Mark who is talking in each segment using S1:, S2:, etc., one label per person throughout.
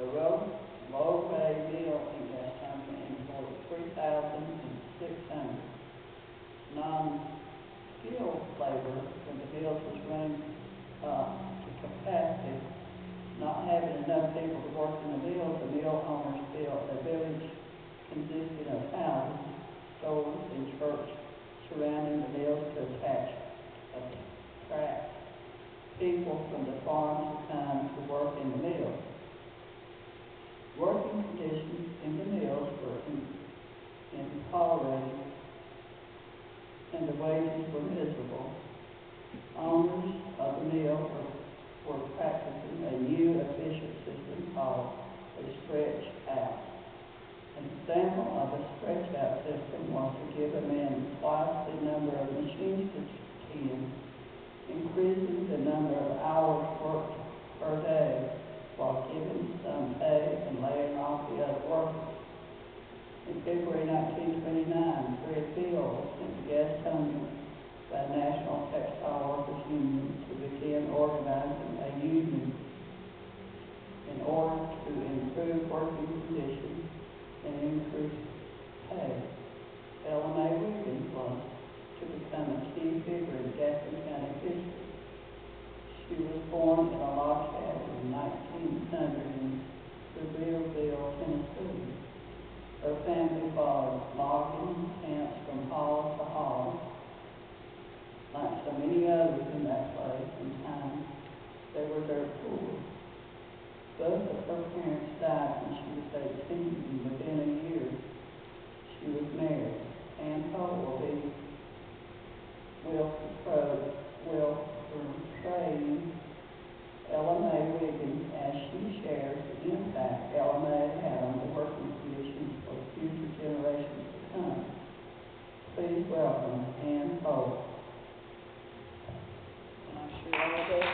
S1: The low-grade mill in Gaston County employed 3,600 non-skilled labor when the mills was running to capacity. Not having enough people to work in the mill owners built a village consisting of houses, stores, and church surrounding the mills to attract people from the farms to come to work in the mills. Working conditions in the mills were intolerable, and the wages were miserable. Owners of the mill were practicing a new efficient system called a stretch out. An example of a stretch out system was to give a man twice the number of machines to tend, increasing the number of hours worked per day while giving some pay and laying off the other workers. In February 1929, Fred Bill was sent to Gaston by the National Textile Workers Union to begin organizing a union in order to improve working conditions and increase pay. Ella May Wiggin was to become a key figure in Gaston County history. She was born in a log cabin in 1900 in Sevierville, Tennessee. Her family followed logging camps from hall to hall. Like so many others in that place and time, they were dirt poor. Both of her parents died when she was 18, and within a year, she was married. And Cole will be portraying Ella May Wiggin as she shares the impact Ella May had on the working conditions for future generations to come. Please welcome Ann Cole.
S2: I'm sure all of us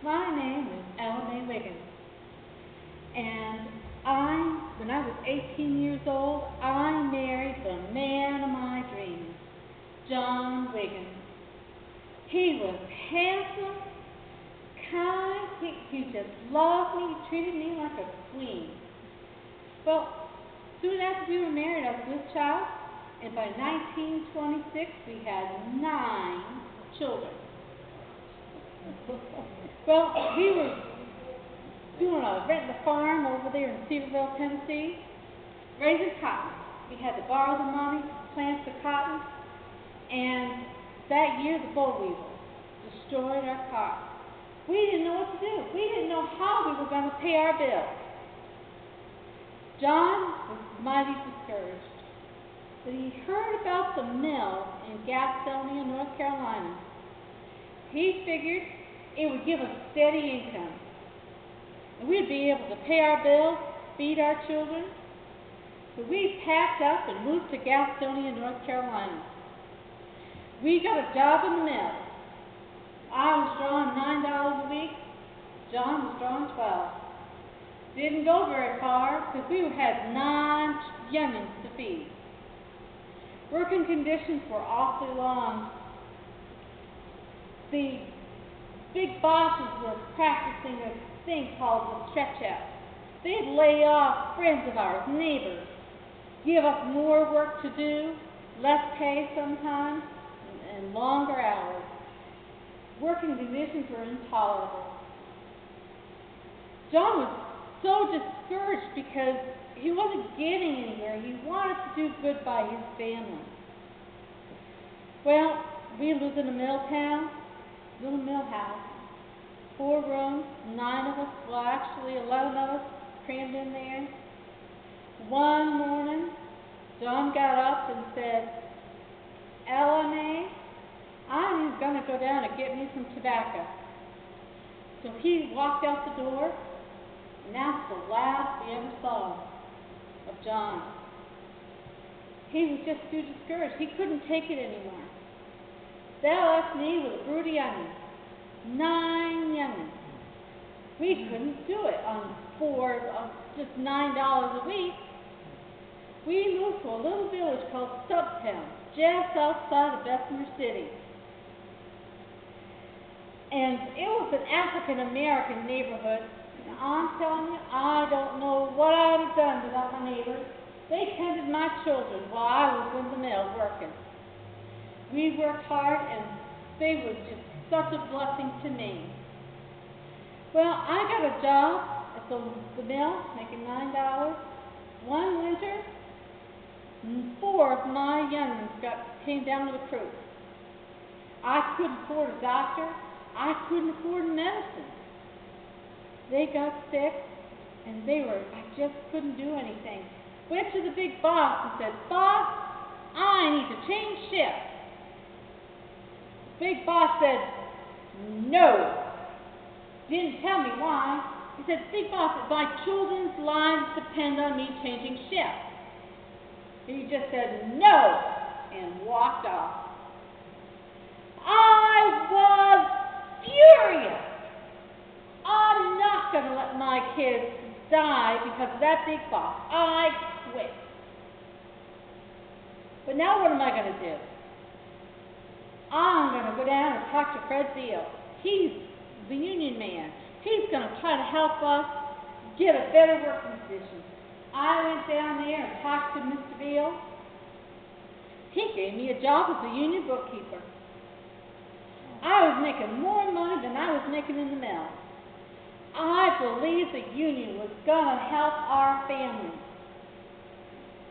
S3: My name is Ella May Wiggin, and when I was 18 years old, I married the man of my dreams, John Wiggin. He was handsome, kind, he just loved me, he treated me like a queen. Well, soon after we were married, I was with child, and by 1926, we had 9 children. Well, we were renting a farm over there in Sevierville, Tennessee, raising cotton. We had to borrow the money to plant the cotton, and that year the boll weevil destroyed our cotton. We didn't know what to do. We didn't know how we were going to pay our bills. John was mighty discouraged, but he heard about the mill in Gaston County, North Carolina. He figured it would give us steady income, and we'd be able to pay our bills, feed our children. So we packed up and moved to Gaston County, North Carolina. We got a job in the mill. I was drawing $9 a week. John was drawing $12. Didn't go very far because we had 9 youngins to feed. Working conditions were awfully long. The big bosses were practicing a thing called the stretch out. They'd lay off friends of ours, neighbors, give us more work to do, less pay sometimes, and longer hours. Working conditions were intolerable. John was so discouraged because he wasn't getting anywhere. He wanted to do good by his family. Well, we lived in a mill town, little mill house, 4 rooms, 9 of us, well actually 11 of us crammed in there. One morning, John got up and said, "Ella May, I'm going to go down and get me some tobacco." So he walked out the door, and that's the last we ever saw of John. He was just too discouraged. He couldn't take it anymore. That left me with a brood of youngins, 9 youngins. We couldn't do it on just $9 a week. We moved to a little village called Stubbstown, just outside of Bessemer City. And it was an African-American neighborhood. And I'm telling you, I don't know what I would have done without my neighbors. They tended my children while I was in the mill working. We worked hard, and they were just such a blessing to me. Well, I got a job at the mill, making $9. One winter, 4 of my young'uns came down to the crew. I couldn't afford a doctor. I couldn't afford medicine. They got sick, and I just couldn't do anything. Went to the big boss and said, "Boss, I need to change shifts." The big boss said, "No." Didn't tell me why. He said, "Big boss, my children's lives depend on me changing shifts." He just said, "No," and walked off. I was furious. I'm not going to let my kids die because of that big boss. I quit. But now what am I going to do? I'm going to go down and talk to Fred Beal. He's the union man. He's going to try to help us get a better working condition. I went down there and talked to Mr. Beal. He gave me a job as a union bookkeeper. I was making more money than I was making in the mill. I believed the union was going to help our families.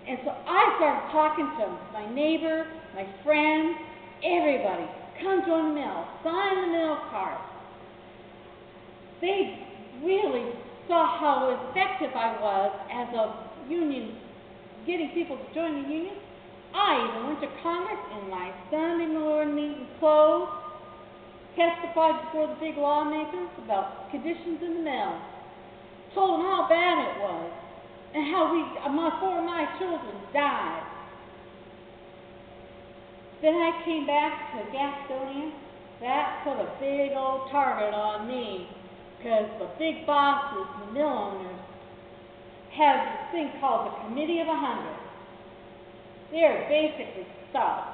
S3: And so I started talking to my neighbor, my friends, everybody. Come join the mill. Sign the mill card. They really saw how effective I was as a union, getting people to join the union. I even went to Congress in my Sunday morning meeting clothes, testified before the big lawmakers about conditions in the mill, told them how bad it was, and how 4 of my children died. Then I came back to Gastonia. That put a big old target on me, because the big bosses, the mill owners, have this thing called the Committee of 100. They're basically stuck.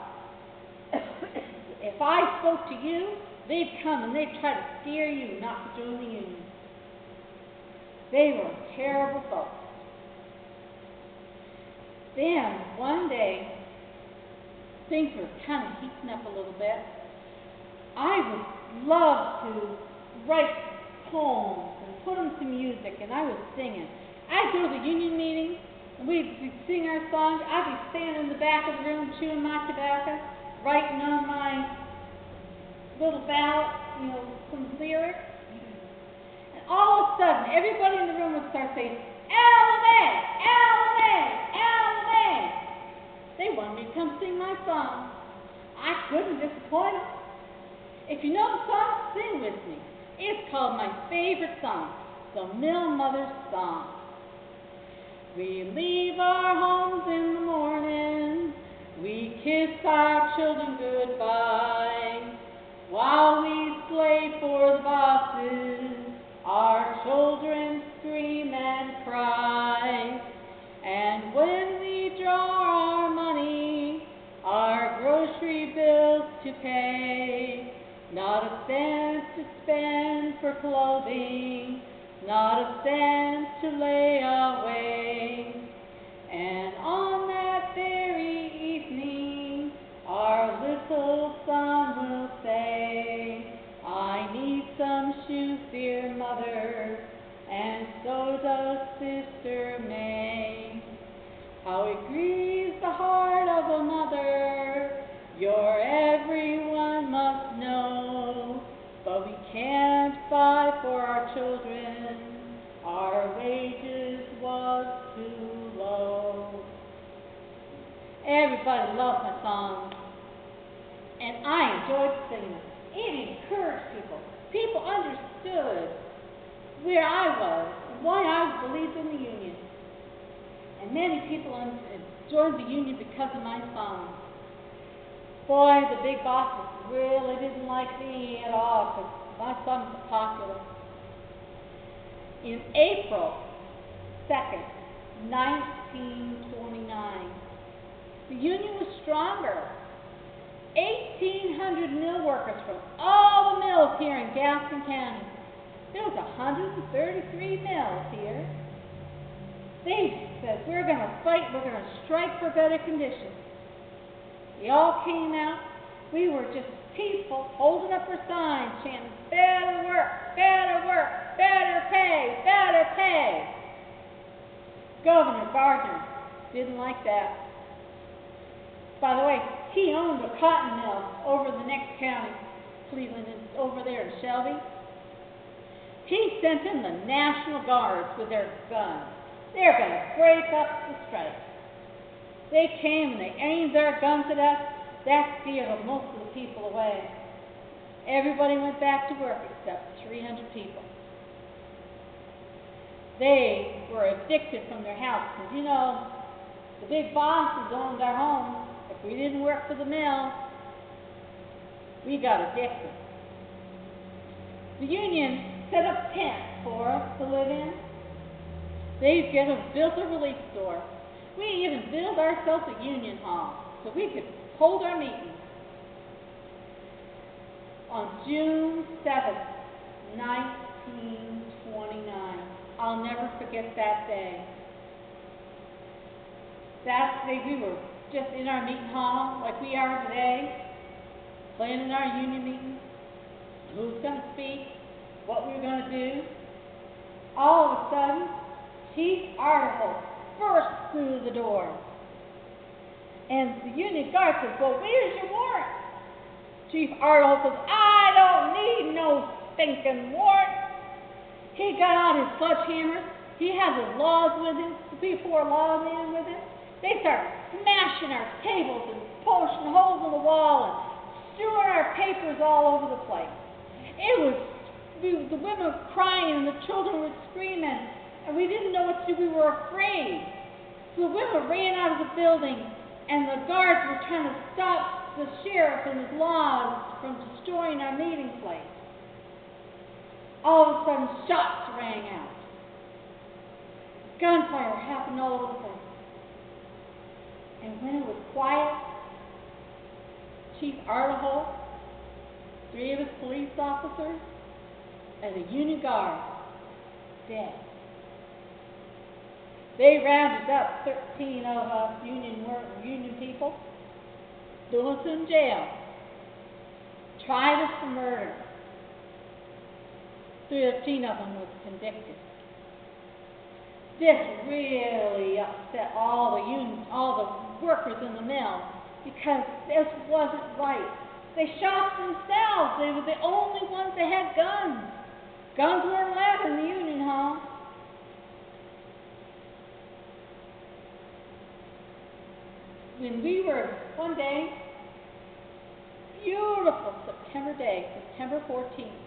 S3: If I spoke to you, they'd come and they'd try to scare you not to join the union. They were terrible folks. Then, one day, things were kind of heating up a little bit. I would love to write poems and put them to music, and I was singing. I'd go to the union meeting, and we'd sing our songs. I'd be standing in the back of the room chewing my tobacco, writing on my little ballot, some lyrics. And all of a sudden, everybody in the room would start saying, "Ella May! Ella May! Ella May!" They wanted me to come sing my song. I couldn't disappoint them. If you know the song, sing with me. It's called my favorite song, the Mill Mother's Song. We leave our homes in the morning, we kiss our children goodbye. While we slave for the bosses, our children scream and cry. And when we draw our money, our grocery bills to pay, not a cent to spend for clothing, not a cent to lay away. And on that very evening, our little son will say, "I need some shoes, dear mother, and so does Sister May." How it grieves the heart of a mother, your everyone must know. But we can't buy for our children, our wages was too low. Everybody loved my songs, and I enjoyed singing. It encouraged people. People understood where I was and why I believed in the union. And many people joined the union because of my songs. Boy, the big bosses really didn't like me at all because my songs were popular. In April 2nd, 1929, the union was stronger. 1,800 mill workers from all the mills here in Gaston County. There was 133 mills here. They said, we're going to fight, we're going to strike for better conditions. We all came out. We were just peaceful, holding up our signs, chanting, better work, better work, better pay, better pay. Governor Gardner didn't like that. By the way, he owned a cotton mill over the next county, Cleveland, over there in Shelby. He sent in the National Guards with their guns. They're going to break up the strike. They came and they aimed their guns at us. That scared most of the people away. Everybody went back to work except 300 people. They were evicted from their house because, you know, the big bosses owned our homes. If we didn't work for the mill, we got evicted. The union set up tents for us to live in. They built a relief store. We even built ourselves a union hall so we could hold our meetings. On June 7th, 1929, I'll never forget that day. That day we were just in our meeting hall like we are today, planning our union meetings, who's going to speak, what we were going to do. All of a sudden, Chief Article burst through the door. And the union guard says, well, where's your warrant? Chief Article says, I don't need no stinking warrant. He got out his sledgehammer. He had his laws with him, the P4 lawmen with him. They started smashing our tables and pushing holes in the wall and strewing our papers all over the place. It was, the women were crying and the children were screaming, and we didn't know what to do. We were afraid. So the women ran out of the building, and the guards were trying to stop the sheriff and his laws from destroying our meeting place. All of a sudden, shots rang out. Gunfire happened all over the place. And when it was quiet, Chief Article, 3 of his police officers, and a union guard, dead. They rounded up 13 of us union people, threw us in jail, tried us for murder. 13 of them was convicted. This really upset all the workers in the mill because this wasn't right. They shot themselves. They were the only ones that had guns. Guns weren't allowed in the union hall. When we were, one day, beautiful September day, September 14th,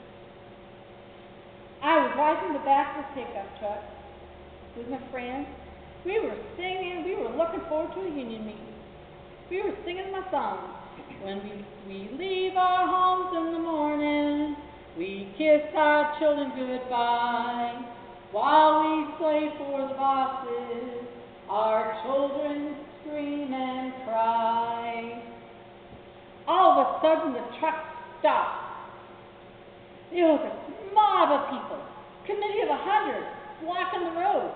S3: I was riding the back of the pickup truck with my friends. We were singing, we were looking forward to a union meeting. We were singing my song. When we leave our homes in the morning, we kiss our children goodbye. While we slave for the bosses, our children scream and cry. All of a sudden the truck stopped. There was a mob of people, committee of 100, blocking the road.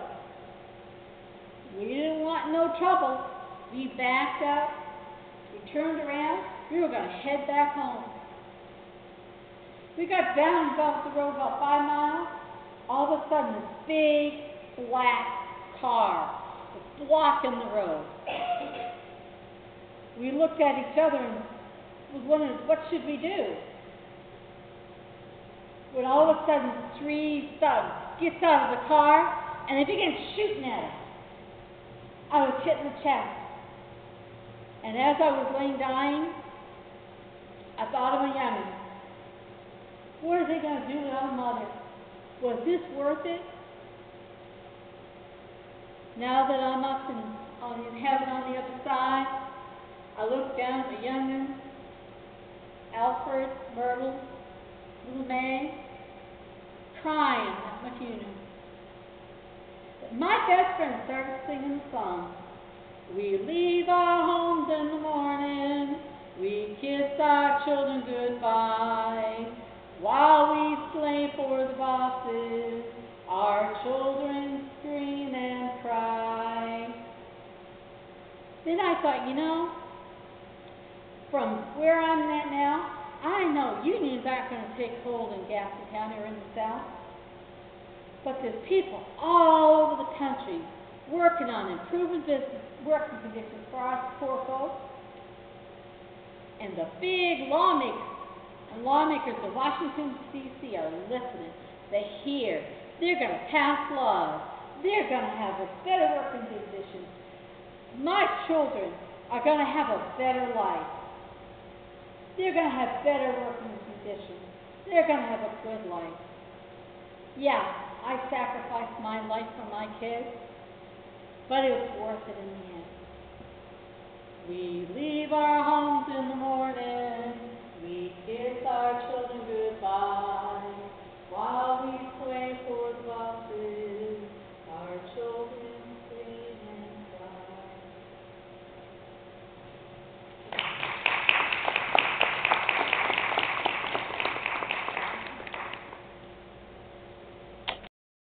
S3: We didn't want no trouble. We backed up, we turned around, we were going to head back home. We got down about the road about 5 miles. All of a sudden, this big black car was blocking the road. We looked at each other and was wondering, what should we do? When all of a sudden, 3 thugs gets out of the car and they began shooting at us. I was hit in the chest. And as I was laying dying, I thought of my youngins. What are they going to do without a mother? Was this worth it? Now that I'm up in heaven on the other side, I look down at my youngins, Alfred, Myrtle, little May, crying at my funeral. But my best friend started singing the song. We leave our homes in the morning, We kiss our children goodbye while we slave for the bosses. Our children scream and cry. Then I thought, you know, from where I'm at now, I know unions aren't going to take hold in Gaston County or in the South. But there's people all over the country working on improving business, working conditions for our poor folks. And the big lawmakers of Washington, D.C. are listening. They hear. They're going to pass laws. They're going to have a better working conditions. My children are going to have a better life. They're going to have better working conditions. They're going to have a good life. Yeah, I sacrificed my life for my kids, but it was worth it in the end. We leave our homes in the morning. We kiss our children goodbye.